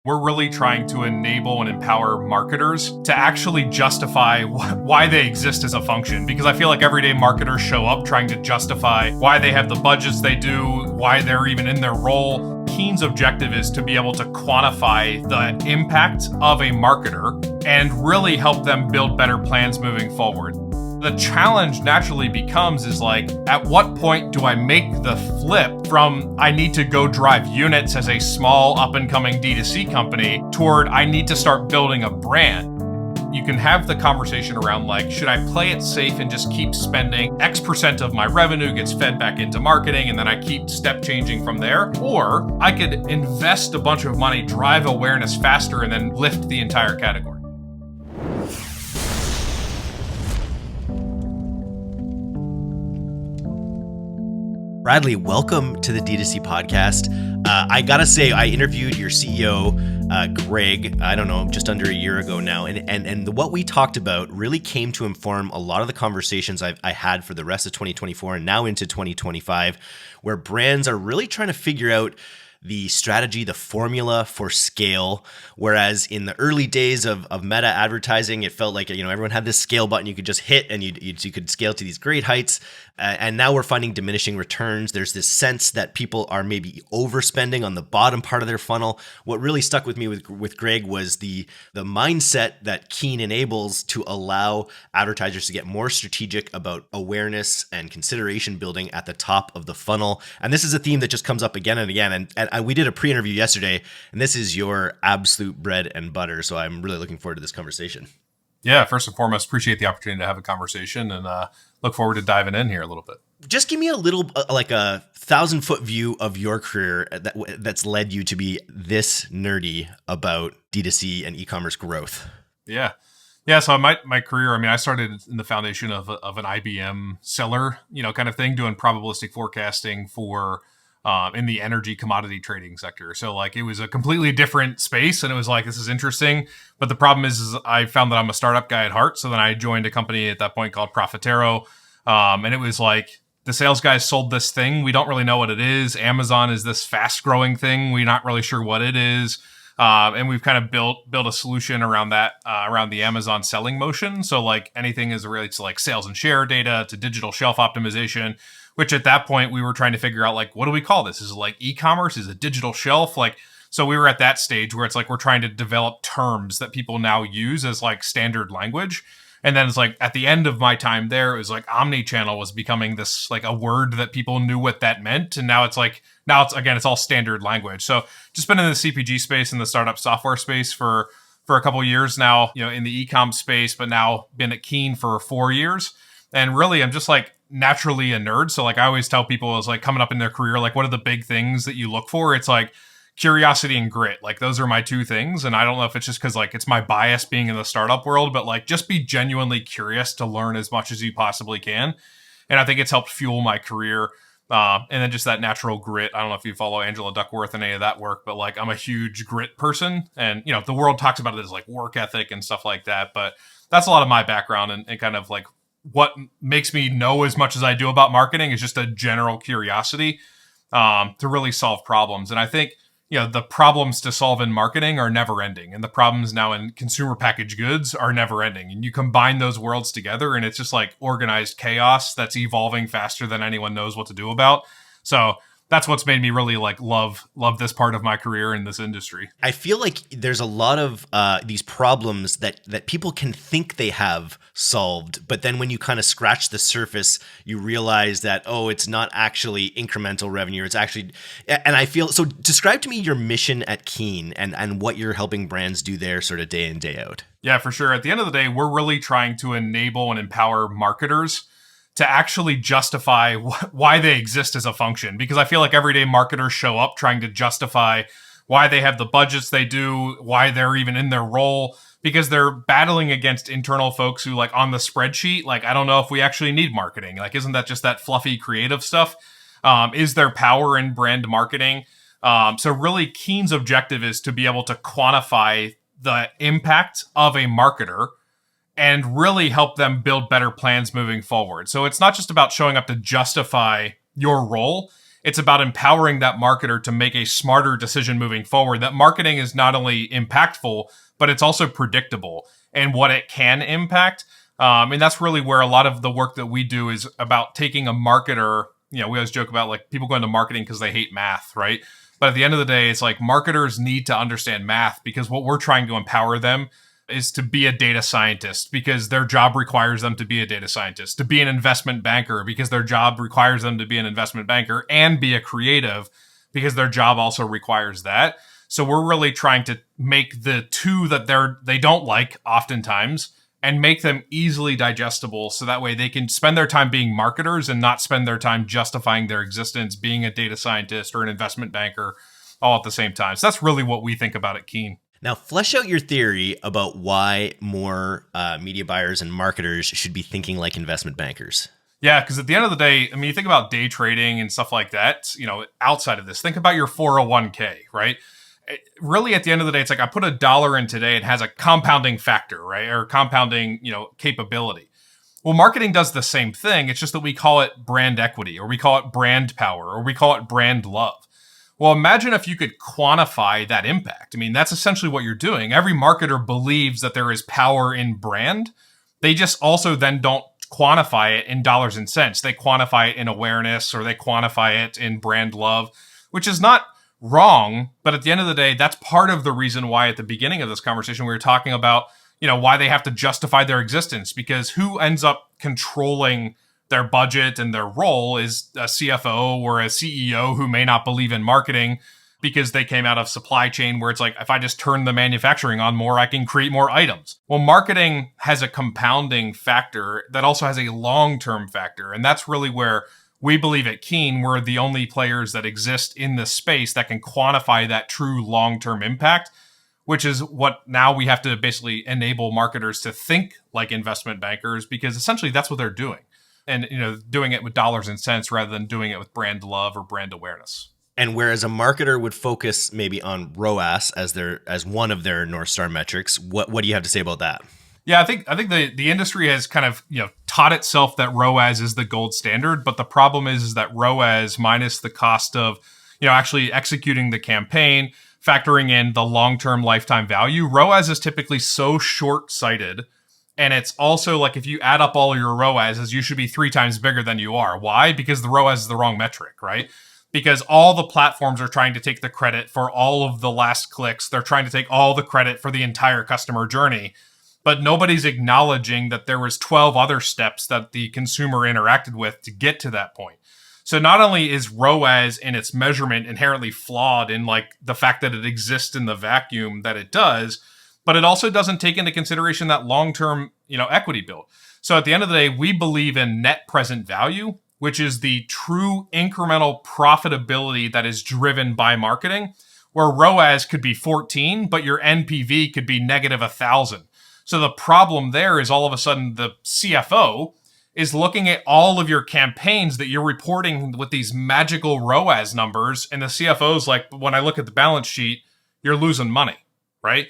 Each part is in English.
We're really trying to enable and empower marketers to actually justify why they exist as a function. Because I feel like everyday marketers show up trying to justify why they have the budgets they do, why they're even in their role. Keen's objective is to be able to quantify the impact of a marketer and really help them build better plans moving forward. The challenge naturally becomes is like, at what point do I make the flip from I need to go drive units as a small up and coming D2C company toward I need to start building a brand? You can have the conversation around like, should I play it safe and just keep spending X% of my revenue gets fed back into marketing and then I keep step changing from there? Or I could invest a bunch of money, drive awareness faster, and then lift the entire category. Bradley, welcome to the D2C Podcast. I gotta say, I interviewed your CEO, Greg, I don't know, just under a year ago now, and what we talked about really came to inform a lot of the conversations I had for the rest of 2024 and now into 2025, where brands are really trying to figure out the strategy, the formula for scale. Whereas in the early days of meta advertising, it felt like, everyone had this scale button you could just hit and you could scale to these great heights. And now we're finding diminishing returns. There's this sense that people are maybe overspending on the bottom part of their funnel. What really stuck with me with Greg was the mindset that Keen enables to allow advertisers to get more strategic about awareness and consideration building at the top of the funnel. And this is a theme that just comes up again and again. And we did a pre-interview yesterday, and this is your absolute bread and butter. So I'm really looking forward to this conversation. Yeah, first and foremost, appreciate the opportunity to have a conversation and look forward to diving in here a little bit. Just give me a little, like a 1,000-foot view of your career that's led you to be this nerdy about D2C and e-commerce growth. Yeah. So my career, I started in the foundation of an IBM seller, kind of thing, doing probabilistic forecasting for in the energy commodity trading sector. So like it was a completely different space and it was like, this is interesting. But the problem is I found that I'm a startup guy at heart. So then I joined a company at that point called Profitability. And it was like the sales guys sold this thing. We don't really know what it is. Amazon is this fast growing thing. We're not really sure what it is. And we've kind of built a solution around that, around the Amazon selling motion. So like anything as it relates to like sales and share data to digital shelf optimization, which at that point we were trying to figure out like, what do we call this? Is it like e-commerce? Is it digital shelf? Like, so we were at that stage where it's like, we're trying to develop terms that people now use as like standard language. And then it's like at the end of my time there, it was like omni-channel was becoming this like a word that people knew what that meant. And now it's it's all standard language. So just been in the CPG space and the startup software space for a couple of years now, in the e-com space, but now been at Keen for 4 years. And really, I'm just like naturally a nerd. So like I always tell people is like coming up in their career, like what are the big things that you look for? It's like curiosity and grit. Like those are my two things. And I don't know if it's just because like it's my bias being in the startup world, but like just be genuinely curious to learn as much as you possibly can. And I think it's helped fuel my career. And then just that natural grit. I don't know if you follow Angela Duckworth and any of that work, but like I'm a huge grit person. And, the world talks about it as like work ethic and stuff like that. But that's a lot of my background and kind of like what makes me know as much as I do about marketing is just a general curiosity to really solve problems. And I think, the problems to solve in marketing are never ending. And the problems now in consumer packaged goods are never ending. And you combine those worlds together and it's just like organized chaos that's evolving faster than anyone knows what to do about. So that's what's made me really like love this part of my career in this industry. I feel like there's a lot of these problems that people can think they have solved, but then when you kind of scratch the surface, you realize that, it's not actually incremental revenue. It's actually, and I feel, so describe to me your mission at Keen and what you're helping brands do there sort of day in, day out. Yeah, for sure. At the end of the day, we're really trying to enable and empower marketers to actually justify why they exist as a function. Because I feel like everyday marketers show up trying to justify why they have the budgets they do, why they're even in their role, because they're battling against internal folks who like on the spreadsheet, like, I don't know if we actually need marketing. Like, isn't that just that fluffy creative stuff? Is there power in brand marketing? So really Keen's objective is to be able to quantify the impact of a marketer and really help them build better plans moving forward. So it's not just about showing up to justify your role. It's about empowering that marketer to make a smarter decision moving forward. That marketing is not only impactful, but it's also predictable and what it can impact. And that's really where a lot of the work that we do is about taking a marketer. We always joke about like people go into marketing because they hate math, right? But at the end of the day, it's like marketers need to understand math, because what we're trying to empower them is to be a data scientist, because their job requires them to be a data scientist, to be an investment banker because their job requires them to be an investment banker, and be a creative because their job also requires that. So we're really trying to make the two that they don't like oftentimes and make them easily digestible, so that way they can spend their time being marketers and not spend their time justifying their existence being a data scientist or an investment banker all at the same time. So that's really what we think about at Keen. Now, flesh out your theory about why more media buyers and marketers should be thinking like investment bankers. Yeah, because at the end of the day, I mean, you think about day trading and stuff like that, outside of this, think about your 401k, right? Really, at the end of the day, it's like I put $1 in today, it has a compounding factor, right? Or compounding, capability. Well, marketing does the same thing. It's just that we call it brand equity, or we call it brand power, or we call it brand love. Well, imagine if you could quantify that impact. I mean, that's essentially what you're doing. Every marketer believes that there is power in brand. They just also then don't quantify it in dollars and cents. They quantify it in awareness, or they quantify it in brand love, which is not wrong. But at the end of the day, that's part of the reason why at the beginning of this conversation, we were talking about, why they have to justify their existence, because who ends up controlling their budget and their role is a CFO or a CEO who may not believe in marketing because they came out of supply chain where it's like, if I just turn the manufacturing on more, I can create more items. Well, marketing has a compounding factor that also has a long-term factor. And that's really where we believe at Keen, we're the only players that exist in this space that can quantify that true long-term impact, which is what now we have to basically enable marketers to think like investment bankers, because essentially that's what they're doing. And, doing it with dollars and cents rather than doing it with brand love or brand awareness. And whereas a marketer would focus maybe on ROAS as one of their North Star metrics, what do you have to say about that? Yeah, I think the industry has kind of, taught itself that ROAS is the gold standard, but the problem is that ROAS minus the cost of, actually executing the campaign, factoring in the long-term lifetime value, ROAS is typically so short-sighted. And it's also like, if you add up all your ROASs, you should be 3 times bigger than you are. Why? Because the ROAS is the wrong metric, right? Because all the platforms are trying to take the credit for all of the last clicks. They're trying to take all the credit for the entire customer journey. But nobody's acknowledging that there was 12 other steps that the consumer interacted with to get to that point. So not only is ROAS in its measurement inherently flawed in like the fact that it exists in the vacuum that it does, but it also doesn't take into consideration that long-term, equity build. So at the end of the day, we believe in net present value, which is the true incremental profitability that is driven by marketing, where ROAS could be 14, but your NPV could be negative 1,000. So the problem there is all of a sudden the CFO is looking at all of your campaigns that you're reporting with these magical ROAS numbers. And the CFO's like, when I look at the balance sheet, you're losing money, right?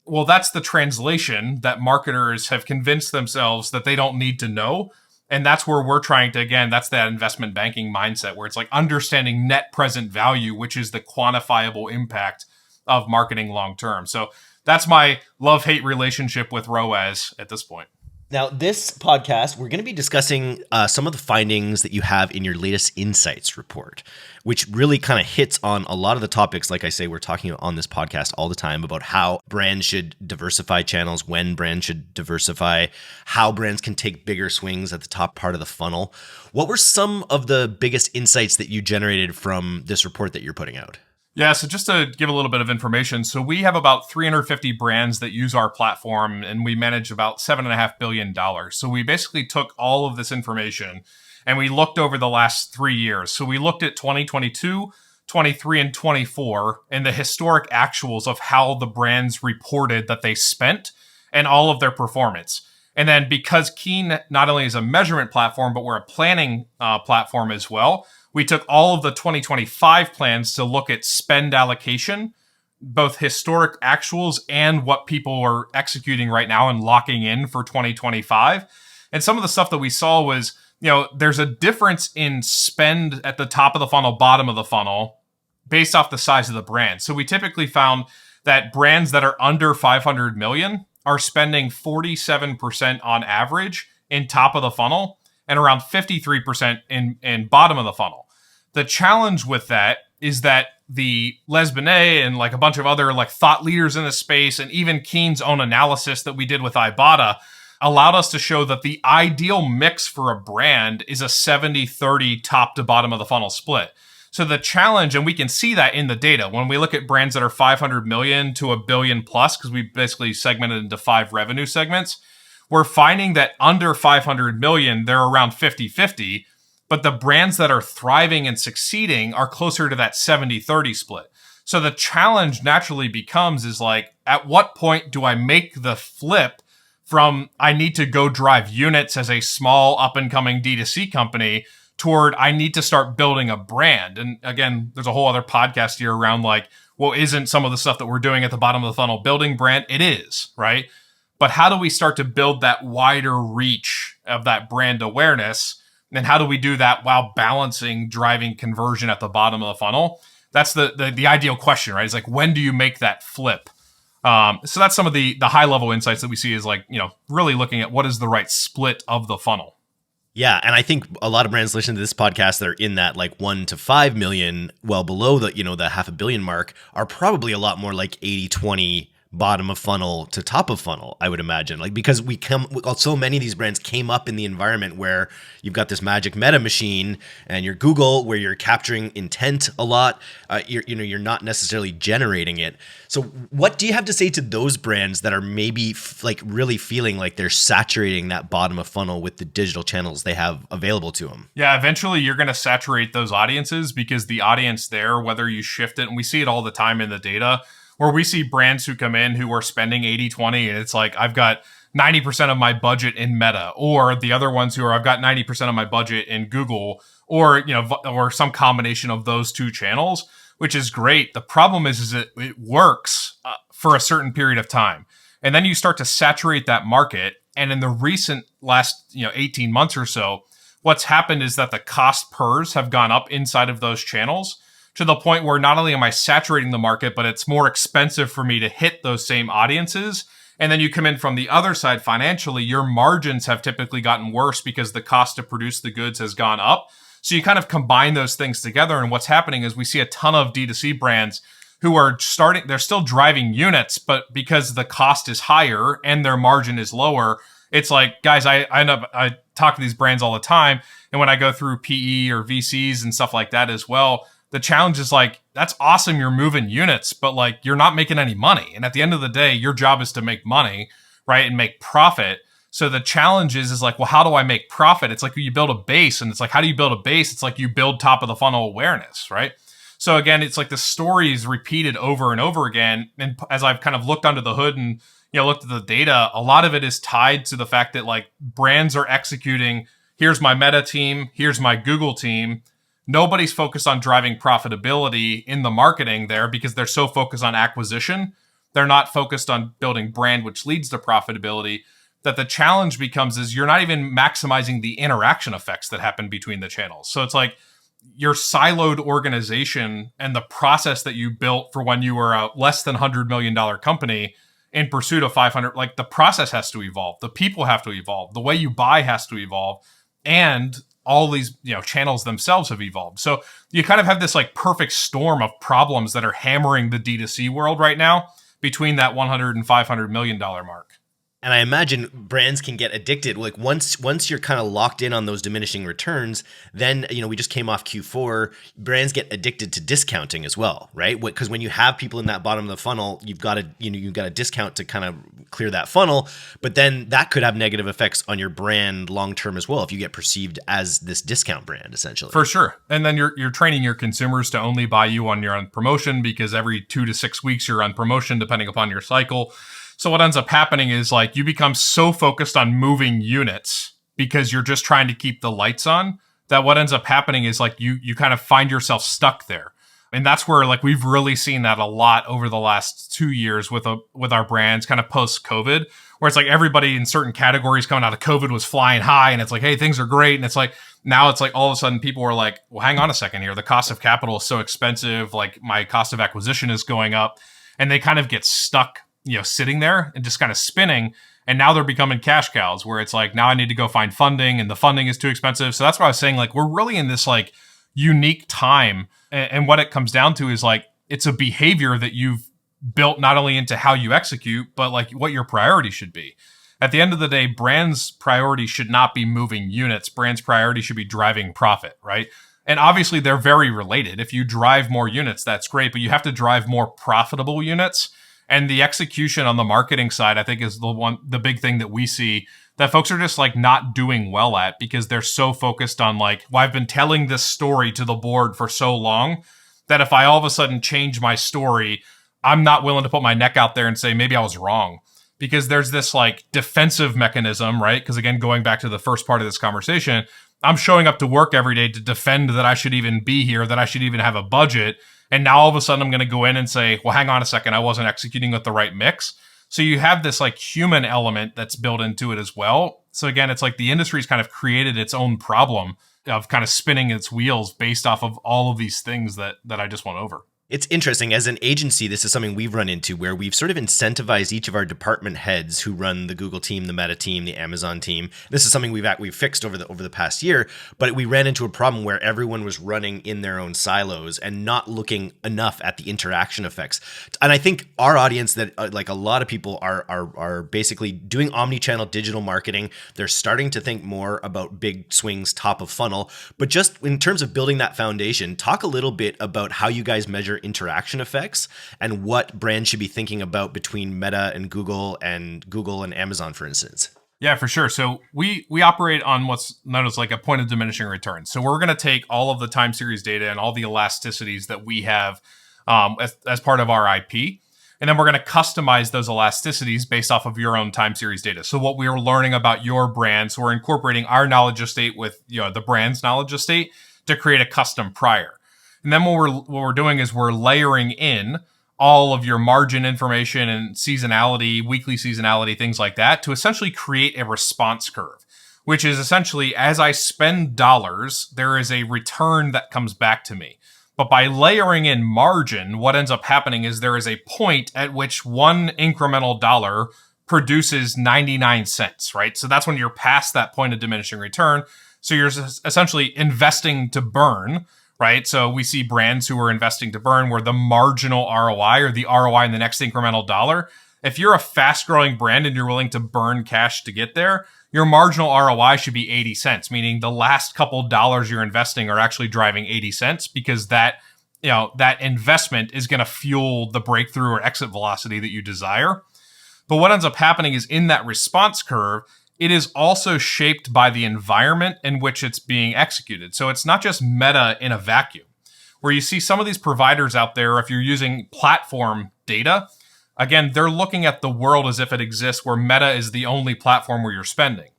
Well, that's the translation that marketers have convinced themselves that they don't need to know. And that's where we're trying to, again, that's that investment banking mindset where it's like understanding net present value, which is the quantifiable impact of marketing long-term. So that's my love-hate relationship with ROAS at this point. Now, this podcast, we're going to be discussing some of the findings that you have in your latest insights report, which really kind of hits on a lot of the topics, like I say, we're talking on this podcast all the time about how brands should diversify channels, when brands should diversify, how brands can take bigger swings at the top part of the funnel. What were some of the biggest insights that you generated from this report that you're putting out? Yeah, so just to give a little bit of information, so we have about 350 brands that use our platform, and we manage about $7.5 billion. So we basically took all of this information and we looked over the last 3 years. So we looked at 2022, 23, and 24, and the historic actuals of how the brands reported that they spent and all of their performance. And then because Keen not only is a measurement platform, but we're a planning platform as well, we took all of the 2025 plans to look at spend allocation, both historic actuals and what people are executing right now and locking in for 2025. And some of the stuff that we saw was, there's a difference in spend at the top of the funnel, bottom of the funnel, based off the size of the brand. So we typically found that brands that are under 500 million are spending 47% on average in top of the funnel and around 53% in bottom of the funnel. The challenge with that is that the Les Binet and like a bunch of other like thought leaders in the space, and even Keen's own analysis that we did with Ibotta, allowed us to show that the ideal mix for a brand is a 70-30 top to bottom of the funnel split. So the challenge, and we can see that in the data, when we look at brands that are 500 million to $1 billion plus, because we basically segmented into 5 revenue segments, we're finding that under 500 million, they're around 50-50, but the brands that are thriving and succeeding are closer to that 70-30 split. So the challenge naturally becomes is like, at what point do I make the flip from I need to go drive units as a small up-and-coming D2C company toward I need to start building a brand? And again, there's a whole other podcast here around like, well, isn't some of the stuff that we're doing at the bottom of the funnel building brand? It is, right? But how do we start to build that wider reach of that brand awareness? And how do we do that while balancing driving conversion at the bottom of the funnel? That's the ideal question, right? It's like, when do you make that flip? So that's some of the high level insights that we see is like, really looking at what is the right split of the funnel. Yeah. And I think a lot of brands listening to this podcast that are in that like 1 to 5 million, well below the, the $500 million mark, are probably a lot more like 80-20 bottom of funnel to top of funnel, I would imagine. Like, because so many of these brands came up in the environment where you've got this magic meta machine and your Google, where you're capturing intent a lot. You're not necessarily generating it. So what do you have to say to those brands that are maybe really feeling like they're saturating that bottom of funnel with the digital channels they have available to them? Yeah, eventually you're going to saturate those audiences, because the audience there, whether you shift it, and we see it all the time in the data, where we see brands who come in who are spending 80-20, and it's like, I've got 90% of my budget in Meta, or the other ones who are, I've got 90% of my budget in Google, or, or some combination of those two channels, which is great. The problem is it works for a certain period of time. And then you start to saturate that market. And in the recent last, 18 months or so, what's happened is that the cost pers have gone up inside of those channels, to the point where not only am I saturating the market, but it's more expensive for me to hit those same audiences. And then you come in from the other side financially, your margins have typically gotten worse because the cost to produce the goods has gone up. So you kind of combine those things together. And what's happening is we see a ton of D2C brands who are they're still driving units, but because the cost is higher and their margin is lower, it's like, guys, I talk to these brands all the time. And when I go through PE or VCs and stuff like that as well, the challenge is like, that's awesome, you're moving units, but like, you're not making any money. And at the end of the day, your job is to make money, right? And make profit. So the challenge is like, well, how do I make profit? It's like you build a base, and it's like, how do you build a base? It's like you build top of the funnel awareness, right? So again, it's like the story is repeated over and over again. And as I've kind of looked under the hood and, looked at the data, a lot of it is tied to the fact that like brands are executing, here's my Meta team, here's my Google team. Nobody's focused on driving profitability in the marketing there, because they're so focused on acquisition. They're not focused on building brand, which leads to profitability. That the challenge becomes is you're not even maximizing the interaction effects that happen between the channels. So it's like your siloed organization and the process that you built for when you were a less than $100 million company in pursuit of 500, like the process has to evolve. The people have to evolve. The way you buy has to evolve. And all these channels themselves have evolved. So you kind of have this like perfect storm of problems that are hammering the D2C world right now between that $100 and $500 million mark. And I imagine brands can get addicted. Like once you're kind of locked in on those diminishing returns, then, we just came off Q4, brands get addicted to discounting as well, right? Because when you have people in that bottom of the funnel, you've got a discount to kind of clear that funnel, but then that could have negative effects on your brand long-term as well, if you get perceived as this discount brand, essentially. For sure. And then you're training your consumers to only buy you when you're on promotion, because every 2 to 6 weeks you're on promotion, depending upon your cycle. So what ends up happening is like you become so focused on moving units because you're just trying to keep the lights on, that what ends up happening is like you kind of find yourself stuck there. And that's where like we've really seen that a lot over the last 2 years with our brands kind of post COVID, where it's like everybody in certain categories coming out of COVID was flying high and it's like, hey, things are great. And it's like, now it's like all of a sudden people are like, well, hang on a second here. The cost of capital is so expensive. Like my cost of acquisition is going up, and they kind of get stuck, sitting there and just kind of spinning. And now they're becoming cash cows where it's like, now I need to go find funding and the funding is too expensive. So that's why I was saying like, we're really in this like unique time. And what it comes down to is like, it's a behavior that you've built not only into how you execute, but like what your priority should be. At the end of the day, brands' priority should not be moving units. Brands' priority should be driving profit, right? And obviously they're very related. If you drive more units, that's great, but you have to drive more profitable units. And the execution on the marketing side, I think, is the big thing that we see that folks are just like not doing well at, because they're so focused on like, well, I've been telling this story to the board for so long that if I all of a sudden change my story, I'm not willing to put my neck out there and say, maybe I was wrong. Because there's this like defensive mechanism, right? Because again, going back to the first part of this conversation, I'm showing up to work every day to defend that I should even be here, that I should even have a budget. And now all of a sudden I'm going to go in and say, well, hang on a second, I wasn't executing with the right mix. So you have this like human element that's built into it as well. So again, it's like the industry's kind of created its own problem of kind of spinning its wheels based off of all of these things that I just went over. It's interesting. As an agency, this is something we've run into where we've sort of incentivized each of our department heads who run the Google team, the Meta team, the Amazon team. This is something we've fixed over the past year, but we ran into a problem where everyone was running in their own silos and not looking enough at the interaction effects. And I think our audience, that like a lot of people are basically doing omni-channel digital marketing. They're starting to think more about big swings top of funnel. But just in terms of building that foundation, talk a little bit about how you guys measure interaction effects and what brands should be thinking about between Meta and Google and Amazon, for instance. Yeah, for sure. So we operate on what's known as like a point of diminishing returns. So we're going to take all of the time series data and all the elasticities that we have as part of our IP, and then we're going to customize those elasticities based off of your own time series data. So what we're learning about your brand, so we're incorporating our knowledge estate with the brand's knowledge estate to create a custom prior. And then what we're doing is we're layering in all of your margin information and seasonality, weekly seasonality, things like that, to essentially create a response curve, which is essentially as I spend dollars, there is a return that comes back to me. But by layering in margin, what ends up happening is there is a point at which one incremental dollar produces 99 cents, right? So that's when you're past that point of diminishing return. So you're essentially investing to burn, right? So we see brands who are investing to burn where the marginal ROI or the ROI in the next incremental dollar, if you're a fast growing brand and you're willing to burn cash to get there, your marginal ROI should be 80 cents, meaning the last couple dollars you're investing are actually driving 80 cents because that investment is going to fuel the breakthrough or exit velocity that you desire. But what ends up happening is in that response curve, it is also shaped by the environment in which it's being executed. So it's not just Meta in a vacuum, where you see some of these providers out there, if you're using platform data, again, they're looking at the world as if it exists where Meta is the only platform where you're spending.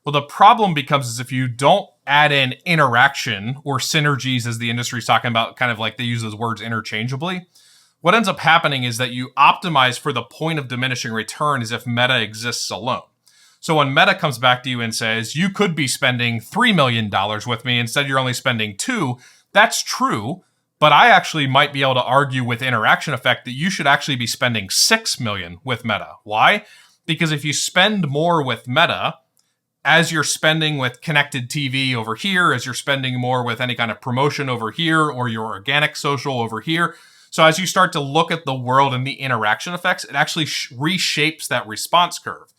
Well, the problem becomes is if you don't add in interaction or synergies, as the industry is talking about, kind of like they use those words interchangeably, what ends up happening is that you optimize for the point of diminishing return as if Meta exists alone. So when Meta comes back to you and says, you could be spending $3 million with me, instead you're only spending $2 million, that's true, but I actually might be able to argue with interaction effect that you should actually be spending $6 million with Meta. Why? Because if you spend more with Meta, as you're spending with connected TV over here, as you're spending more with any kind of promotion over here, or your organic social over here, so as you start to look at the world and the interaction effects, it actually reshapes that response curve.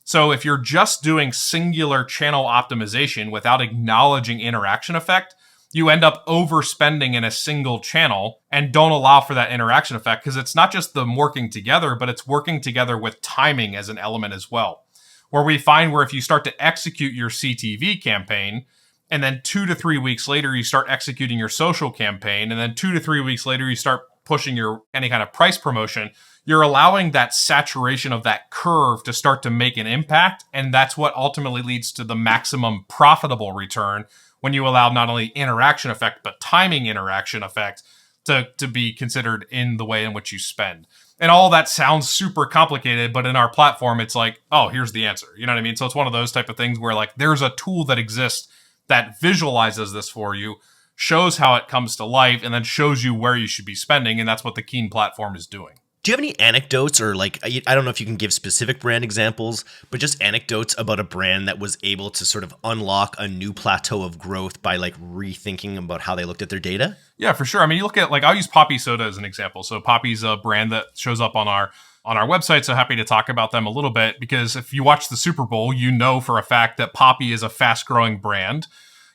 So if you're just doing singular channel optimization without acknowledging interaction effect, you end up overspending in a single channel and don't allow for that interaction effect, because it's not just them working together, but it's working together with timing as an element as well. Where we find where if you start to execute your CTV campaign, and then 2 to 3 weeks later, you start executing your social campaign, and then 2 to 3 weeks later, you start pushing your any kind of price promotion, you're allowing that saturation of that curve to start to make an impact. And that's what ultimately leads to the maximum profitable return when you allow not only interaction effect, but timing interaction effect to be considered in the way in which you spend. And all that sounds super complicated, but in our platform, it's like, oh, here's the answer. You know what I mean? So it's one of those type of things where like there's a tool that exists that visualizes this for you, shows how it comes to life, and then shows you where you should be spending. And that's what the Keen platform is doing. Do you have any anecdotes or like, I don't know if you can give specific brand examples, but just anecdotes about a brand that was able to sort of unlock a new plateau of growth by like rethinking about how they looked at their data? Yeah, for sure. I mean, you look at like, I'll use Poppy Soda as an example. So Poppy's a brand that shows up on our website. So happy to talk about them a little bit, because if you watch the Super Bowl, you know for a fact that Poppy is a fast growing brand.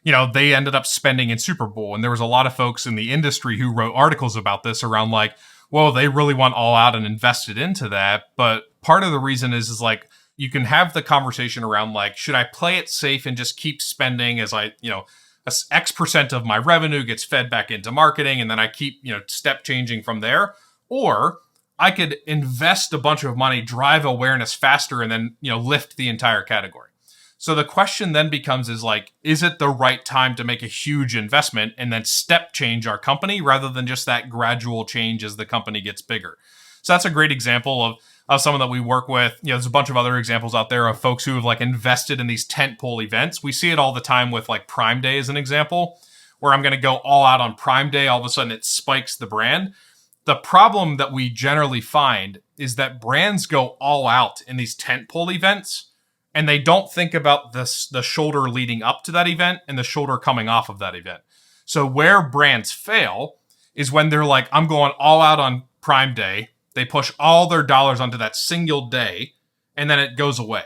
You know, they ended up spending in Super Bowl, and there was a lot of folks in the industry who wrote articles about this around like, well, they really went all out and invested into that. But part of the reason is like, you can have the conversation around like, should I play it safe and just keep spending as X% of my revenue gets fed back into marketing, and then I keep, step changing from there? Or I could invest a bunch of money, drive awareness faster, and then, lift the entire category. So the question then becomes is it the right time to make a huge investment and then step change our company rather than just that gradual change as the company gets bigger? So that's a great example of someone that we work with. There's a bunch of other examples out there of folks who have like invested in these tentpole events. We see it all the time with like Prime Day as an example, where I'm going to go all out on Prime Day. All of a sudden it spikes the brand. The problem that we generally find is that brands go all out in these tentpole events, and they don't think about the shoulder leading up to that event and the shoulder coming off of that event. So where brands fail is when they're like, I'm going all out on Prime Day. They push all their dollars onto that single day, and then it goes away.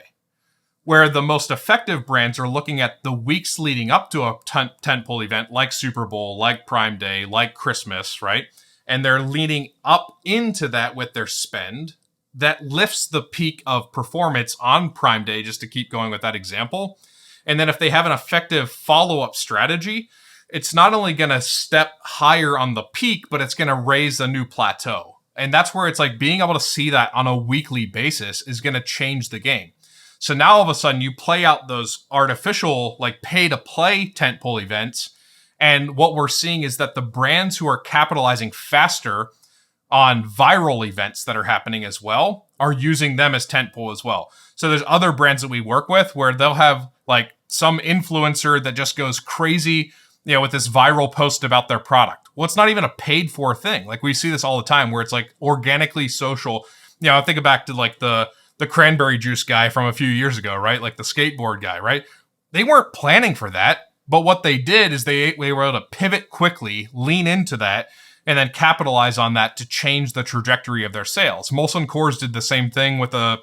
Where the most effective brands are looking at the weeks leading up to a tentpole event like Super Bowl, like Prime Day, like Christmas, right? And they're leaning up into that with their spend. That lifts the peak of performance on Prime Day, just to keep going with that example. And then if they have an effective follow-up strategy, it's not only going to step higher on the peak, but it's going to raise a new plateau. And that's where it's like being able to see that on a weekly basis is going to change the game. So now all of a sudden you play out those artificial, like pay-to-play tentpole events. And what we're seeing is that the brands who are capitalizing faster on viral events that are happening as well are using them as tentpole as well. So there's other brands that we work with where they'll have like some influencer that just goes crazy, with this viral post about their product. Well, it's not even a paid for thing. Like we see this all the time where it's like organically social. I think back to like the cranberry juice guy from a few years ago, right? Like the skateboard guy, right? They weren't planning for that, but what they did is they were able to pivot quickly, lean into that, and then capitalize on that to change the trajectory of their sales. Molson Coors did the same thing with a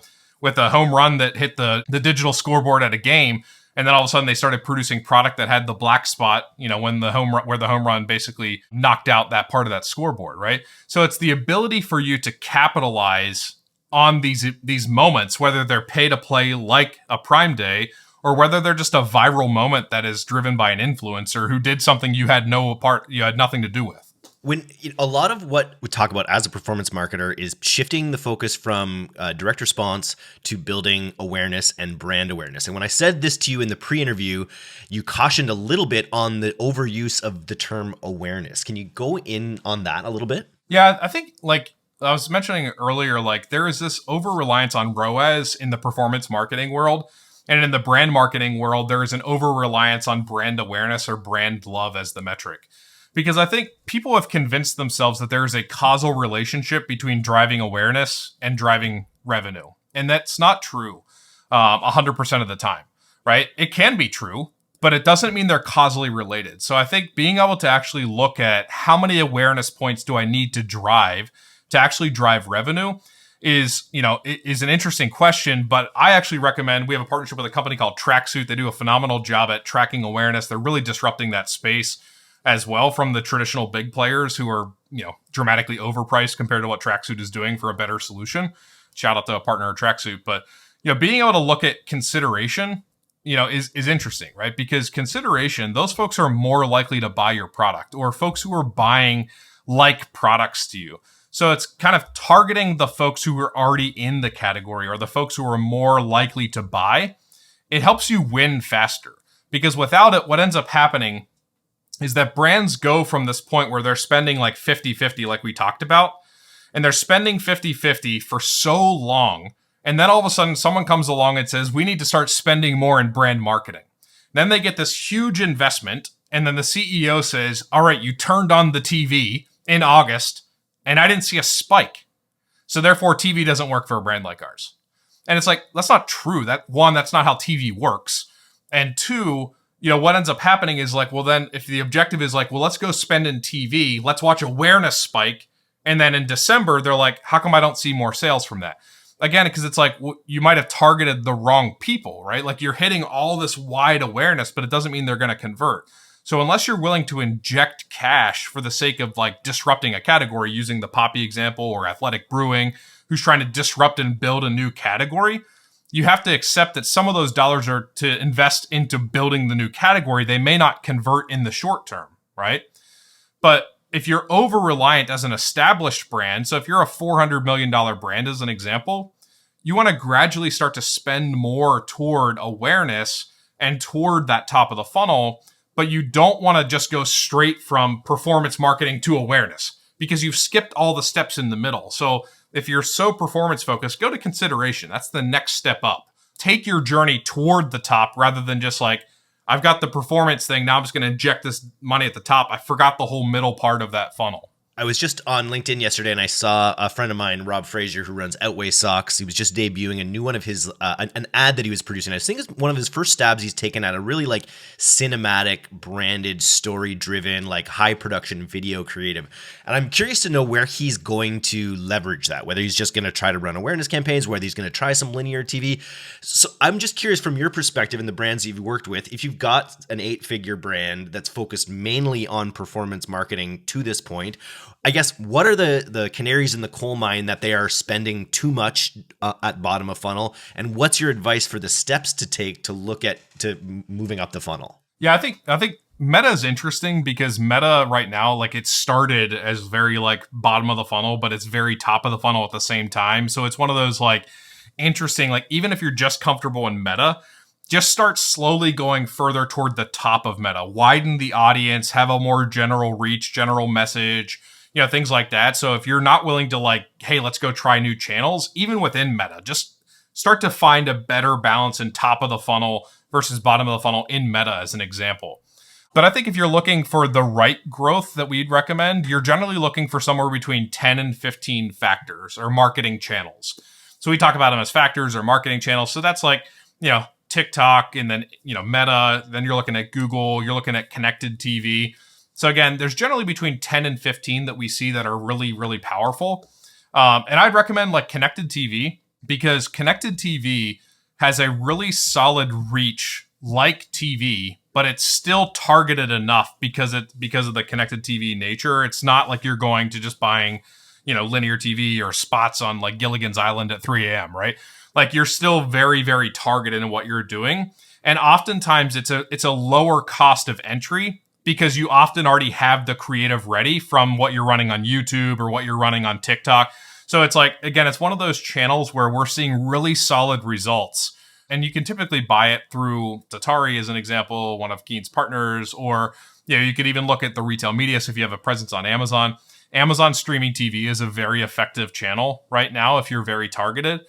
home run that hit the digital scoreboard at a game, and then all of a sudden they started producing product that had the black spot, when the home run basically knocked out that part of that scoreboard, right? So it's the ability for you to capitalize on these moments, whether they're pay to play like a Prime Day, or whether they're just a viral moment that is driven by an influencer who did something you had nothing to do with. When a lot of what we talk about as a performance marketer is shifting the focus from direct response to building awareness and brand awareness. And when I said this to you in the pre-interview, you cautioned a little bit on the overuse of the term awareness. Can you go in on that a little bit? Yeah, I think like I was mentioning earlier, like there is this over-reliance on ROAS in the performance marketing world. And in the brand marketing world, there is an over-reliance on brand awareness or brand love as the metric. Because I think people have convinced themselves that there is a causal relationship between driving awareness and driving revenue. And that's not true 100% of the time, right? It can be true, but it doesn't mean they're causally related. So I think being able to actually look at how many awareness points do I need to drive to actually drive revenue is an interesting question. But I actually recommend, we have a partnership with a company called Tracksuit. They do a phenomenal job at tracking awareness. They're really disrupting that space as well from the traditional big players who are, dramatically overpriced compared to what Tracksuit is doing for a better solution. Shout out to a partner at Tracksuit. But, being able to look at consideration, is interesting, right? Because consideration, those folks are more likely to buy your product, or folks who are buying like products to you. So it's kind of targeting the folks who are already in the category or the folks who are more likely to buy. It helps you win faster, because without it, what ends up happening is that brands go from this point where they're spending like 50-50 like we talked about, and they're spending 50-50 for so long, and then all of a sudden someone comes along and says, we need to start spending more in brand marketing. Then they get this huge investment, and then the CEO says, all right, you turned on the TV in August, and I didn't see a spike. So therefore, TV doesn't work for a brand like ours. And it's like, that's not true. That's not how TV works. And two, what ends up happening is like, well, then if the objective is like, well, let's go spend in TV, let's watch awareness spike. And then in December, they're like, how come I don't see more sales from that? Again, because it's like, you might have targeted the wrong people, right? Like you're hitting all this wide awareness, but it doesn't mean they're going to convert. So unless you're willing to inject cash for the sake of like disrupting a category, using the Poppy example or Athletic Brewing, who's trying to disrupt and build a new category, you have to accept that some of those dollars are to invest into building the new category. They may not convert in the short term, right? But if you're over-reliant as an established brand, so if you're a $400 million brand as an example, you want to gradually start to spend more toward awareness and toward that top of the funnel, but you don't want to just go straight from performance marketing to awareness because you've skipped all the steps in the middle. So if you're so performance focused, go to consideration. That's the next step up. Take your journey toward the top rather than just like, I've got the performance thing. Now I'm just going to inject this money at the top. I forgot the whole middle part of that funnel. I was just on LinkedIn yesterday and I saw a friend of mine, Rob Frazier, who runs Outweigh Socks. He was just debuting a new one of his, an ad that he was producing. I think it's one of his first stabs he's taken at a really like cinematic, branded, story-driven, like high production video creative. And I'm curious to know where he's going to leverage that, whether he's just going to try to run awareness campaigns, whether he's going to try some linear TV. So I'm just curious from your perspective and the brands you've worked with, if you've got an 8-figure brand that's focused mainly on performance marketing to this point, I guess, what are the canaries in the coal mine that they are spending too much at bottom of funnel? And what's your advice for the steps to take to look at to moving up the funnel? Yeah, I think Meta is interesting because Meta right now, like it started as very like bottom of the funnel, but it's very top of the funnel at the same time. So it's one of those like interesting, like even if you're just comfortable in Meta, just start slowly going further toward the top of Meta, widen the audience, have a more general reach, general message, things like that. So if you're not willing to like, hey, let's go try new channels, even within Meta, just start to find a better balance in top of the funnel versus bottom of the funnel in Meta as an example. But I think if you're looking for the right growth that we'd recommend, you're generally looking for somewhere between 10 and 15 factors or marketing channels. So we talk about them as factors or marketing channels. So that's like, TikTok and then, Meta, then you're looking at Google, you're looking at connected TV. So again, there's generally between 10 and 15 that we see that are really, really powerful. And I'd recommend like connected TV because connected TV has a really solid reach like TV, but it's still targeted enough because of the connected TV nature. It's not like you're going to just buying, linear TV or spots on like Gilligan's Island at 3 a.m., right? Like you're still very, very targeted in what you're doing. And oftentimes it's a lower cost of entry because you often already have the creative ready from what you're running on YouTube or what you're running on TikTok. So it's like, again, it's one of those channels where we're seeing really solid results. And you can typically buy it through Tatari as an example, one of Keen's partners, or you could even look at the retail media. So if you have a presence on Amazon, Amazon streaming TV is a very effective channel right now if you're very targeted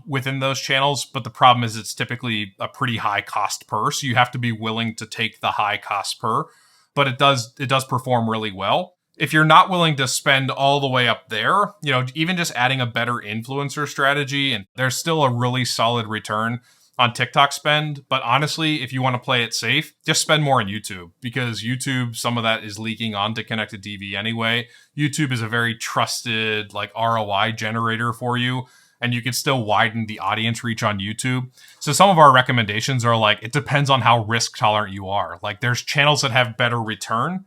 within those channels. But the problem is it's typically a pretty high cost per. So you have to be willing to take the high cost per, but it does perform really well. If you're not willing to spend all the way up there, even just adding a better influencer strategy, and there's still a really solid return on TikTok spend. But honestly, if you want to play it safe, just spend more on YouTube because YouTube, some of that is leaking onto connected TV anyway. YouTube is a very trusted like ROI generator for you, and you can still widen the audience reach on YouTube. So some of our recommendations are like, it depends on how risk tolerant you are. Like there's channels that have better return,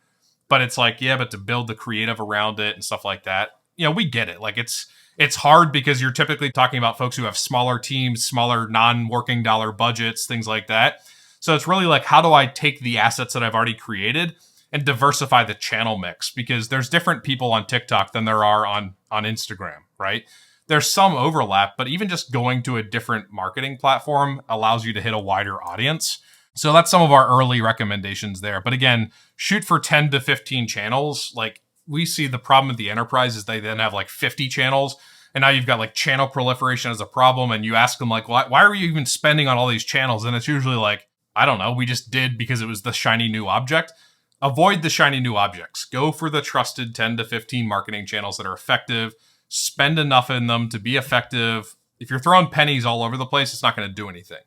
but it's like, yeah, but to build the creative around it and stuff like that, we get it. Like it's hard because you're typically talking about folks who have smaller teams, smaller non-working dollar budgets, things like that. So it's really like, how do I take the assets that I've already created and diversify the channel mix? Because there's different people on TikTok than there are on Instagram, right? There's some overlap, but even just going to a different marketing platform allows you to hit a wider audience. So that's some of our early recommendations there. But again, shoot for 10 to 15 channels. Like we see the problem with the enterprise is they then have like 50 channels. And now you've got like channel proliferation as a problem. And you ask them like, why are you even spending on all these channels? And it's usually like, I don't know, we just did because it was the shiny new object. Avoid the shiny new objects. Go for the trusted 10 to 15 marketing channels that are effective. Spend enough in them to be effective. If you're throwing pennies all over the place, it's not going to do anything.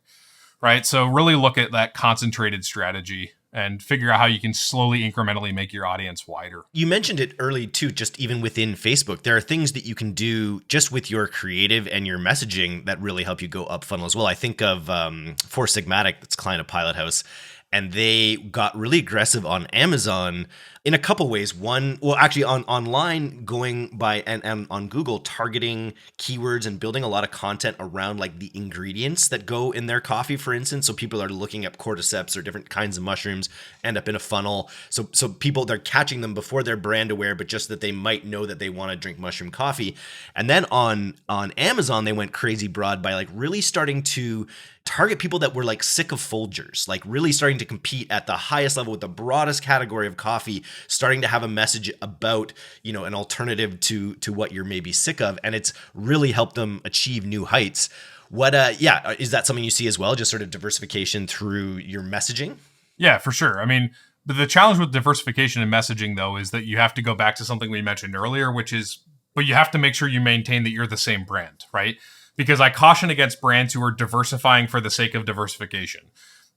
Right? So really look at that concentrated strategy and figure out how you can slowly, incrementally make your audience wider. You mentioned it early too, just even within Facebook, there are things that you can do just with your creative and your messaging that really help you go up funnel as well. I think of Four Sigmatic, that's client of Pilot House, and they got really aggressive on Amazon in a couple ways. One, well, actually online, going by and on Google, targeting keywords and building a lot of content around like the ingredients that go in their coffee, for instance. So people are looking up cordyceps or different kinds of mushrooms, end up in a funnel. So people, they're catching them before they're brand aware, but just that they might know that they want to drink mushroom coffee. And then on Amazon, they went crazy broad by like really starting to target people that were like sick of Folgers, like really starting to compete at the highest level with the broadest category of coffee, starting to have a message about, you know, an alternative to what you're maybe sick of. And it's really helped them achieve new heights. What, is that something you see as well? Just sort of diversification through your messaging? Yeah, for sure. I mean, but the challenge with diversification in messaging though, is that you have to go back to something we mentioned earlier, which is, but you have to make sure you maintain that you're the same brand, right? Because I caution against brands who are diversifying for the sake of diversification.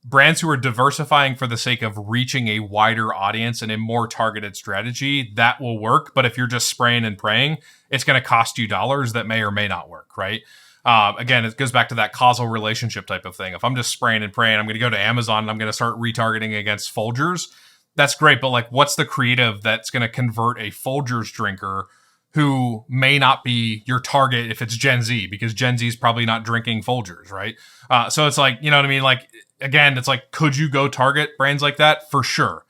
Brands who are diversifying for the sake of reaching a wider audience and a more targeted strategy, that will work. But if you're just spraying and praying, it's going to cost you dollars that may or may not work, right? Again, it goes back to that causal relationship type of thing. If I'm just spraying and praying, I'm going to go to Amazon and I'm going to start retargeting against Folgers. That's great. But like, what's the creative that's going to convert a Folgers drinker who may not be your target if it's Gen Z, because Gen Z is probably not drinking Folgers, right? So it's like, you know what I mean? Like, again, it's like, could you go target brands like that? For sure.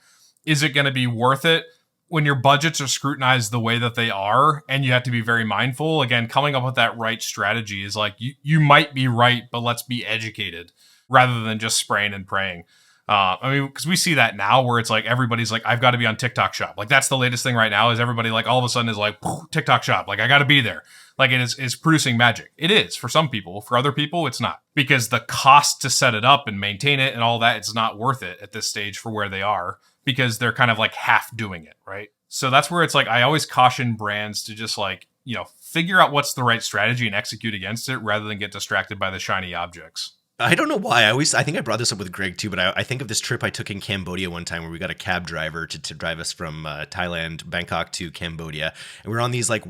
Is it going to be worth it? When your budgets are scrutinized the way that they are, and you have to be very mindful, again, coming up with that right strategy is like, you might be right, but let's be educated rather than just spraying and praying. I mean, because we see that now where it's like everybody's like, I've got to be on TikTok Shop. Like that's the latest thing right now is everybody like all of a sudden is like TikTok Shop. Like I got to be there. Like it is producing magic. It is for some people. For other people, it's not, because the cost to set it up and maintain it and all that, it's not worth it at this stage for where they are, because they're kind of like half doing it, right? So that's where it's like I always caution brands to just like, you know, figure out what's the right strategy and execute against it rather than get distracted by the shiny objects. I don't know why. I think I brought this up with Greg too, but I think of this trip I took in Cambodia one time where we got a cab driver to drive us from Thailand, Bangkok to Cambodia. And we were on these like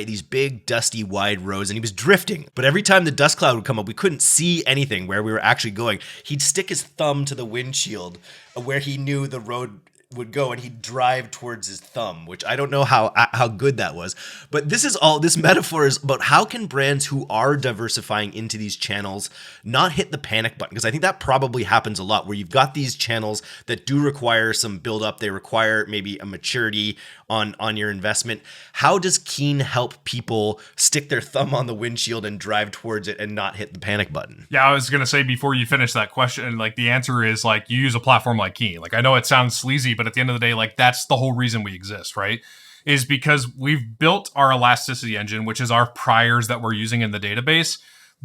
these big, dusty, wide roads, and he was drifting. But every time the dust cloud would come up, we couldn't see anything where we were actually going. He'd stick his thumb to the windshield where he knew the road would go, and he'd drive towards his thumb, which I don't know how good that was. But this metaphor is about how can brands who are diversifying into these channels not hit the panic button? Because I think that probably happens a lot where you've got these channels that do require some build up. They require maybe a maturity on your investment. How does Keen help people stick their thumb on the windshield and drive towards it and not hit the panic button? Yeah, I was going to say before you finish that question, like the answer is like you use a platform like Keen. Like I know it sounds sleazy, but at the end of the day, like that's the whole reason we exist, right? Is because we've built our elasticity engine, which is our priors that we're using in the database,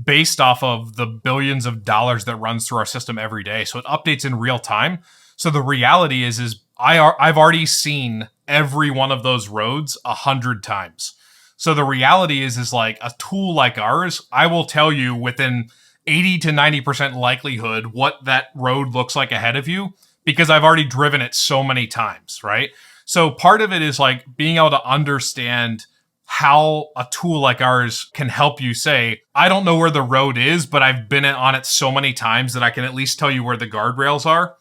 based off of the billions of dollars that runs through our system every day. So it updates in real time. So the reality is I've already seen every one of those roads 100 times. So the reality is like a tool like ours, I will tell you within 80 to 90% likelihood what that road looks like ahead of you, because I've already driven it so many times, right? So part of it is like being able to understand how a tool like ours can help you say, I don't know where the road is, but I've been on it so many times that I can at least tell you where the guardrails are.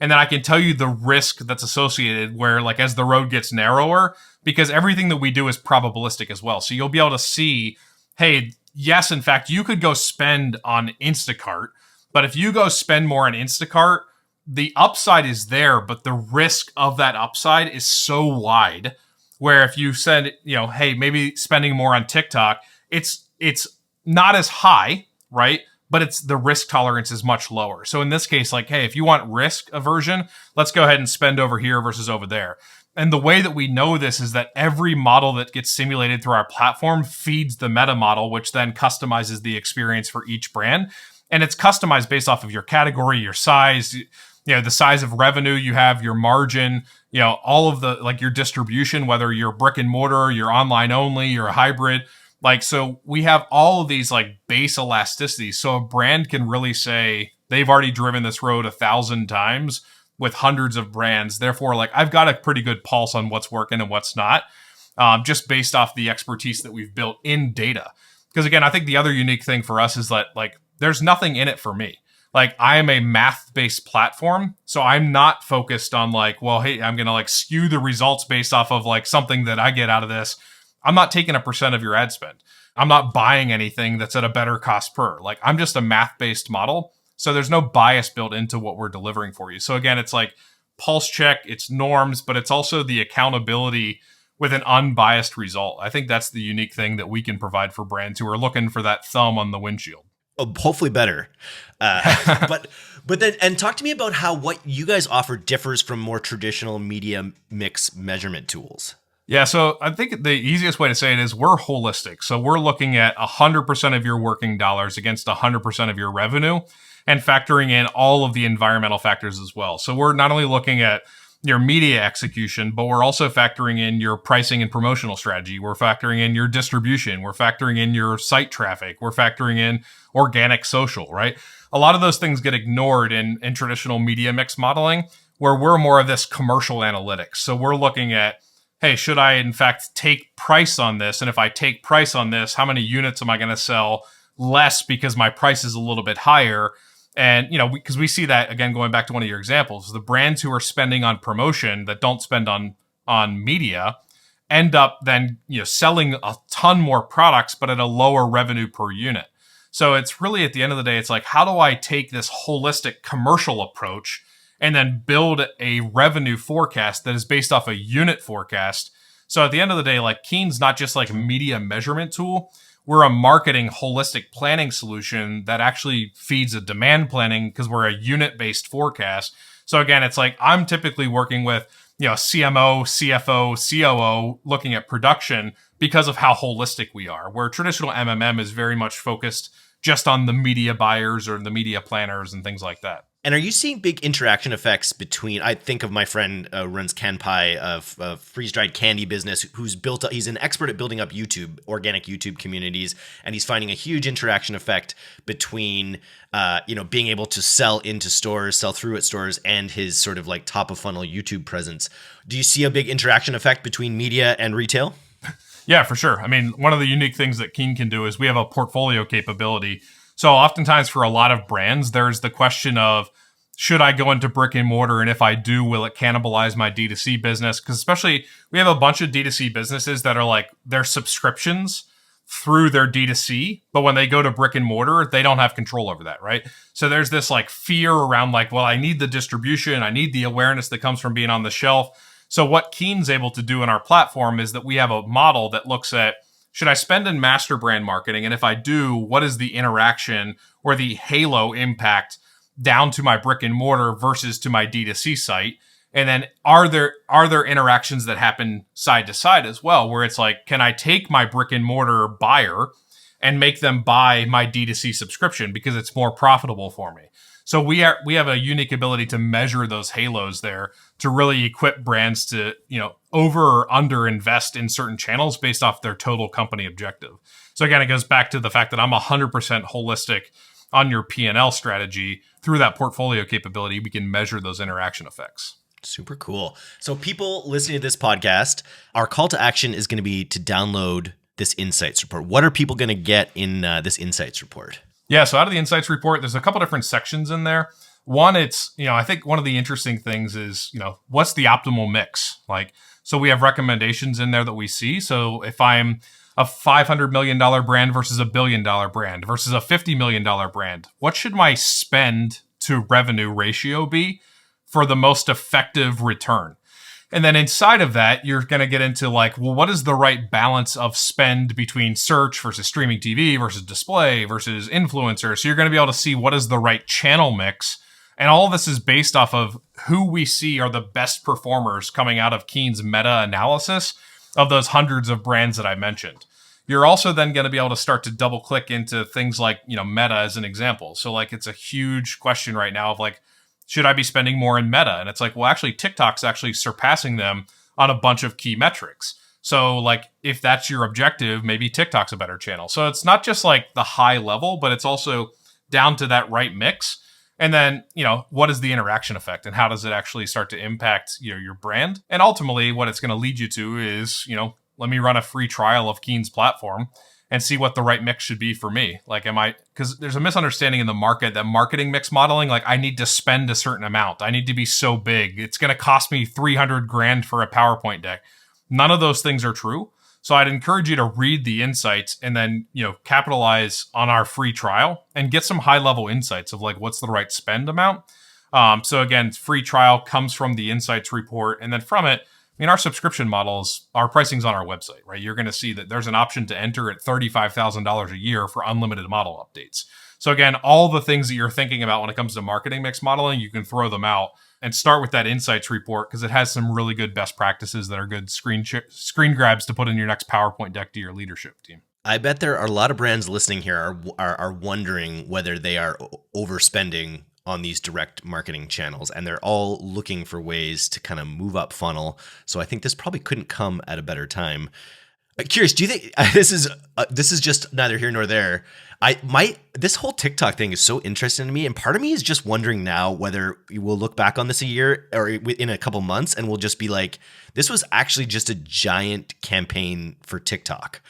And then I can tell you the risk that's associated where like as the road gets narrower, because everything that we do is probabilistic as well. So you'll be able to see, hey, yes, in fact, you could go spend on Instacart, but if you go spend more on Instacart, the upside is there, but the risk of that upside is so wide where if you said, you know, hey, maybe spending more on TikTok, it's not as high, right? but it's the risk tolerance is much lower. So in this case, like, hey, if you want risk aversion, let's go ahead and spend over here versus over there. And the way that we know this is that every model that gets simulated through our platform feeds the meta model, which then customizes the experience for each brand. And it's customized based off of your category, your size, the size of revenue you have, your margin, all of the, like, your distribution, whether you're brick and mortar, you're online only, you're a hybrid. Like, so we have all of these like base elasticities. So a brand can really say they've already driven this road 1,000 times with hundreds of brands. Therefore, like, I've got a pretty good pulse on what's working and what's not, just based off the expertise that we've built in data. Because again, I think the other unique thing for us is that, like, there's nothing in it for me. Like, I am a math-based platform, so I'm not focused on like, well, hey, I'm going to like skew the results based off of like something that I get out of this. I'm not taking a % of your ad spend. I'm not buying anything that's at a better cost per. Like, I'm just a math-based model. So there's no bias built into what we're delivering for you. So again, it's like pulse check, it's norms, but it's also the accountability with an unbiased result. I think that's the unique thing that we can provide for brands who are looking for that thumb on the windshield. Oh, hopefully better. But then, and talk to me about how what you guys offer differs from more traditional media mix measurement tools. Yeah, so I think the easiest way to say it is we're holistic. So we're looking at 100% of your working dollars against 100% of your revenue and factoring in all of the environmental factors as well. So we're not only looking at your media execution, but we're also factoring in your pricing and promotional strategy. We're factoring in your distribution. We're factoring in your site traffic. We're factoring in organic social, right? A lot of those things get ignored in traditional media mix modeling, where we're more of this commercial analytics. So we're looking at, hey, should I in fact take price on this? And if I take price on this, how many units am I going to sell less because my price is a little bit higher? And, because we see that, again, going back to one of your examples, the brands who are spending on promotion that don't spend on media end up then, selling a ton more products, but at a lower revenue per unit. So it's really, at the end of the day, it's like, how do I take this holistic commercial approach and then build a revenue forecast that is based off a unit forecast? So at the end of the day, like, Keen's not just like a media measurement tool. We're a marketing holistic planning solution that actually feeds a demand planning, because we're a unit-based forecast. So again, it's like, I'm typically working with, CMO, CFO, COO, looking at production because of how holistic we are, where traditional MMM is very much focused just on the media buyers or the media planners and things like that. And are you seeing big interaction effects between, I think of my friend runs Canpai of freeze-dried candy business, he's an expert at building up organic YouTube communities, and he's finding a huge interaction effect between, being able to sell into stores, sell through at stores, and his sort of like top of funnel YouTube presence. Do you see a big interaction effect between media and retail? Yeah, for sure. I mean, one of the unique things that Keen can do is we have a portfolio capability. So oftentimes for a lot of brands, there's the question of, should I go into brick and mortar? And if I do, will it cannibalize my D2C business? Because especially we have a bunch of D2C businesses that are like their subscriptions through their D2C, but when they go to brick and mortar, they don't have control over that, right? So there's this like fear around like, well, I need the distribution, I need the awareness that comes from being on the shelf. So what Keen's able to do in our platform is that we have a model that looks at, should I spend in master brand marketing? And if I do, what is the interaction or the halo impact down to my brick and mortar versus to my D2C site? And then are there interactions that happen side to side as well, where it's like, can I take my brick and mortar buyer and make them buy my D2C subscription because it's more profitable for me? So we have a unique ability to measure those halos there to really equip brands to, over or under invest in certain channels based off their total company objective. So again, it goes back to the fact that I'm 100% holistic on your P&L strategy. Through that portfolio capability, we can measure those interaction effects. Super cool. So people listening to this podcast, our call to action is going to be to download this insights report. What are people going to get in this insights report? Yeah, so out of the insights report, there's a couple different sections in there. One, it's, I think one of the interesting things is, what's the optimal mix? Like, so we have recommendations in there that we see. So if I'm a $500 million brand versus $1 billion brand versus a $50 million brand, what should my spend to revenue ratio be for the most effective return? And then inside of that, you're going to get into like, well, what is the right balance of spend between search versus streaming TV versus display versus influencer? So you're going to be able to see what is the right channel mix. And all of this is based off of who we see are the best performers coming out of Keen's meta analysis of those hundreds of brands that I mentioned. You're also then going to be able to start to double click into things like, Meta as an example. So like, it's a huge question right now of like, should I be spending more in Meta? And it's like, well, actually, TikTok's actually surpassing them on a bunch of key metrics. So like, if that's your objective, maybe TikTok's a better channel. So it's not just like the high level, but it's also down to that right mix. And then, what is the interaction effect and how does it actually start to impact, your brand? And ultimately, what it's going to lead you to is, let me run a free trial of Keen's platform and see what the right mix should be for me. Like, because there's a misunderstanding in the market that marketing mix modeling, like I need to spend a certain amount. I need to be so big. It's going to cost me $300,000 for a PowerPoint deck. None of those things are true. So I'd encourage you to read the insights and then, capitalize on our free trial and get some high level insights of like, what's the right spend amount. So again, free trial comes from the insights report. And then from it, our subscription models, our pricing's on our website, right? You're going to see that there's an option to enter at $35,000 a year for unlimited model updates. So again, all the things that you're thinking about when it comes to marketing mix modeling, you can throw them out and start with that insights report because it has some really good best practices that are good screen grabs to put in your next PowerPoint deck to your leadership team. I bet there are a lot of brands listening here are wondering whether they are overspending on these direct marketing channels, and they're all looking for ways to kind of move up funnel. So I think this probably couldn't come at a better time. Curious, do you think this is just neither here nor there? This whole TikTok thing is so interesting to me, and part of me is just wondering now whether we'll look back on this a year or in a couple months, and we'll just be like, this was actually just a giant campaign for TikTok.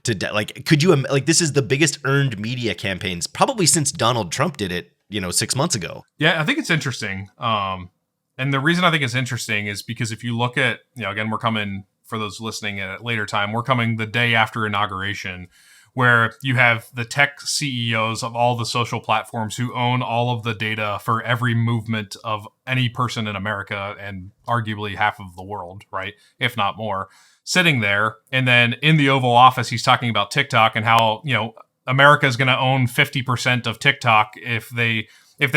Could you this is the biggest earned media campaigns probably since Donald Trump did it 6 months ago. Yeah, I think it's interesting. And the reason I think it's interesting is because if you look at, again, we're coming, for those listening at a later time, we're coming the day after inauguration, where you have the tech CEOs of all the social platforms who own all of the data for every movement of any person in America and arguably half of the world, right? If not more, sitting there. And then in the Oval Office, he's talking about TikTok and how, America is going to own 50% of TikTok if they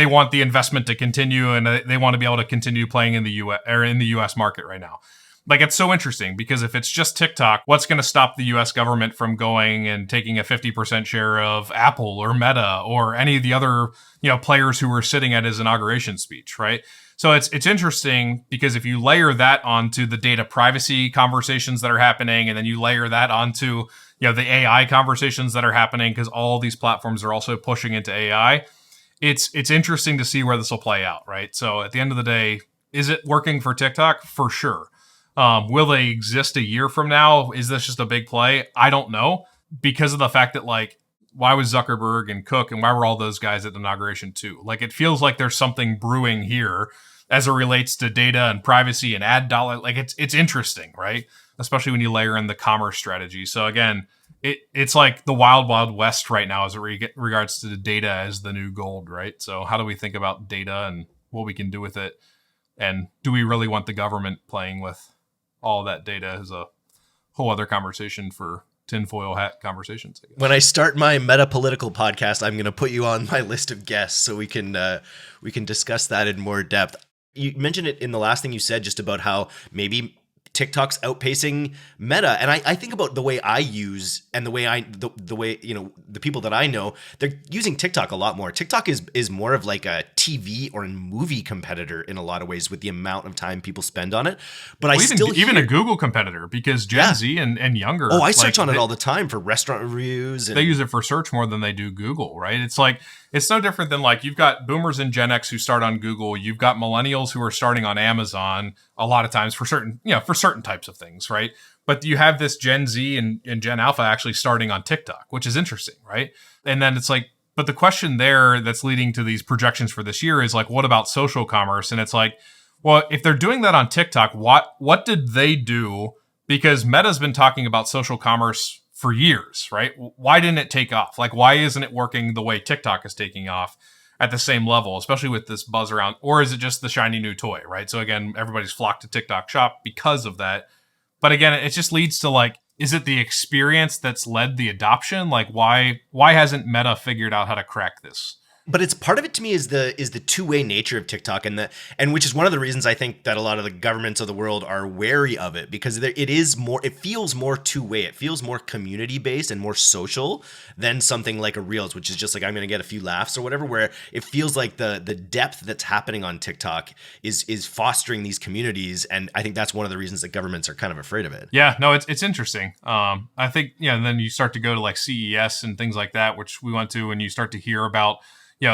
want the investment to continue and they want to be able to continue playing in the US market right now. Like, it's so interesting because if it's just TikTok, what's going to stop the US government from going and taking a 50% share of Apple or Meta or any of the other, players who were sitting at his inauguration speech, right? So it's interesting because if you layer that onto the data privacy conversations that are happening, and then you layer that onto the AI conversations that are happening because all these platforms are also pushing into AI, it's interesting to see where this will play out, right? So at the end of the day, is it working for TikTok? For sure. Will they exist a year from now? Is this just a big play? I don't know, because of the fact that why was Zuckerberg and Cook and why were all those guys at the inauguration too? Like, it feels like there's something brewing here as it relates to data and privacy and ad dollar. Like, it's interesting, right? Especially when you layer in the commerce strategy. So again, it's like the wild, wild west right now as it regards to the data as the new gold, right? So how do we think about data and what we can do with it? And do we really want the government playing with all that data? Is a whole other conversation for tinfoil hat conversations, I guess. When I start my meta political podcast, I'm going to put you on my list of guests so we can discuss that in more depth. You mentioned it in the last thing you said, just about how maybe TikTok's outpacing Meta. And I think about the way I use and the way the people that I know, they're using TikTok a lot more. TikTok is more of like a TV or movie competitor in a lot of ways with the amount of time people spend on it. But even a Google competitor, because Gen Z and younger. Oh, I search on it all the time for restaurant reviews. They use it for search more than they do Google, right? It's no different than you've got boomers and Gen X who start on Google. You've got millennials who are starting on Amazon a lot of times for certain types of things, right? But you have this Gen Z and Gen Alpha actually starting on TikTok, which is interesting, right? And then it's but the question there that's leading to these projections for this year is what about social commerce? And it's well, if they're doing that on TikTok, what did they do? Because Meta's been talking about social commerce for years, right? Why didn't it take off? Why isn't it working the way TikTok is taking off? at the same level, especially with this buzz around, or is it just the shiny new toy, right? So again, everybody's flocked to TikTok Shop because of that. But again, it just leads to like, is it the experience that's led the adoption? Like why hasn't Meta figured out how to crack this? But it's part of it to me is the two-way nature of TikTok, and which is one of the reasons I think that a lot of the governments of the world are wary of it, because it feels more two-way. It feels more community-based and more social than something like a Reels, which is just like, I'm going to get a few laughs or whatever, where it feels like the depth that's happening on TikTok is fostering these communities, and I think that's one of the reasons that governments are kind of afraid of it. Yeah, no, it's interesting. I think, and then you start to go to like CES and things like that, which we went to, and you start to hear about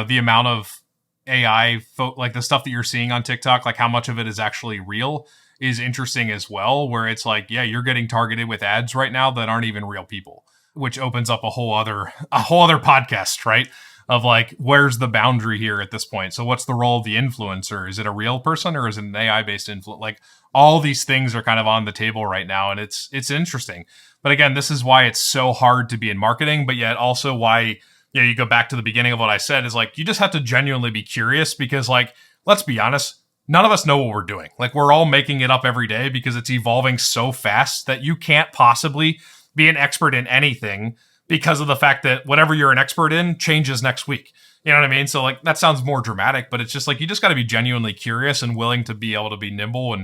the amount of AI, like the stuff that you're seeing on TikTok, like how much of it is actually real is interesting as well, where it's like, yeah, you're getting targeted with ads right now that aren't even real people, which opens up a whole other podcast, right? Of like, where's the boundary here at this point? So what's the role of the influencer? Is it a real person or is it an AI-based influence? Like all these things are kind of on the table right now, and it's interesting. But again, this is why it's so hard to be in marketing, but yet also why you go back to the beginning of what I said is like, you just have to genuinely be curious because like, let's be honest, none of us know what we're doing. Like we're all making it up every day because it's evolving so fast that you can't possibly be an expert in anything because of the fact that whatever you're an expert in changes next week. You know what I mean? So like, that sounds more dramatic, but it's just like, you just got to be genuinely curious and willing to be able to be nimble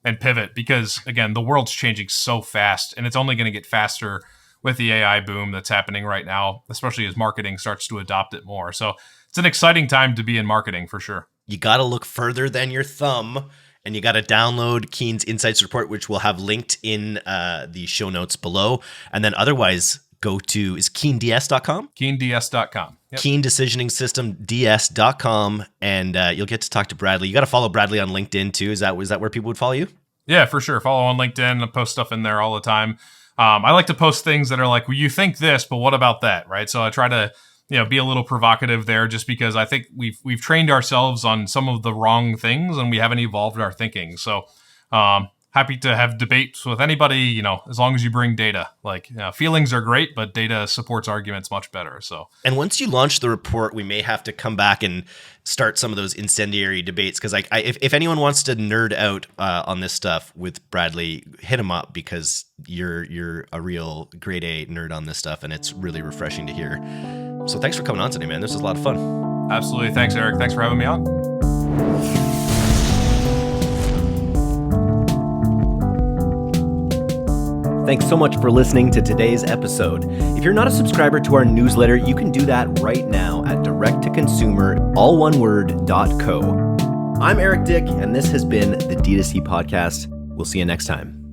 and pivot because again, the world's changing so fast and it's only going to get faster with the AI boom that's happening right now, especially as marketing starts to adopt it more. So it's an exciting time to be in marketing for sure. You got to look further than your thumb, and you got to download Keen's Insights Report, which we'll have linked in the show notes below. And then otherwise, go to, is KeenDS.com? KeenDS.com. Yep. Keen Decisioning System DS.com, and you'll get to talk to Bradley. You got to follow Bradley on LinkedIn too. Is that where people would follow you? Yeah, for sure. Follow on LinkedIn. I post stuff in there all the time. I like to post things that are like, well, you think this, but what about that, right? So I try to, be a little provocative there just because I think we've trained ourselves on some of the wrong things and we haven't evolved our thinking. So happy to have debates with anybody, as long as you bring data. Like feelings are great, but data supports arguments much better. So, and once you launch the report, we may have to come back and start some of those incendiary debates because if anyone wants to nerd out on this stuff with Bradley, hit him up because you're a real grade A nerd on this stuff, and it's really refreshing to hear. So thanks for coming on today, man. This was a lot of fun. Absolutely. Thanks, Eric. Thanks for having me on. Thanks so much for listening to today's episode. If you're not a subscriber to our newsletter, you can do that right now at directtoconsumer.co. I'm Eric Dick, and this has been the D2C Podcast. We'll see you next time.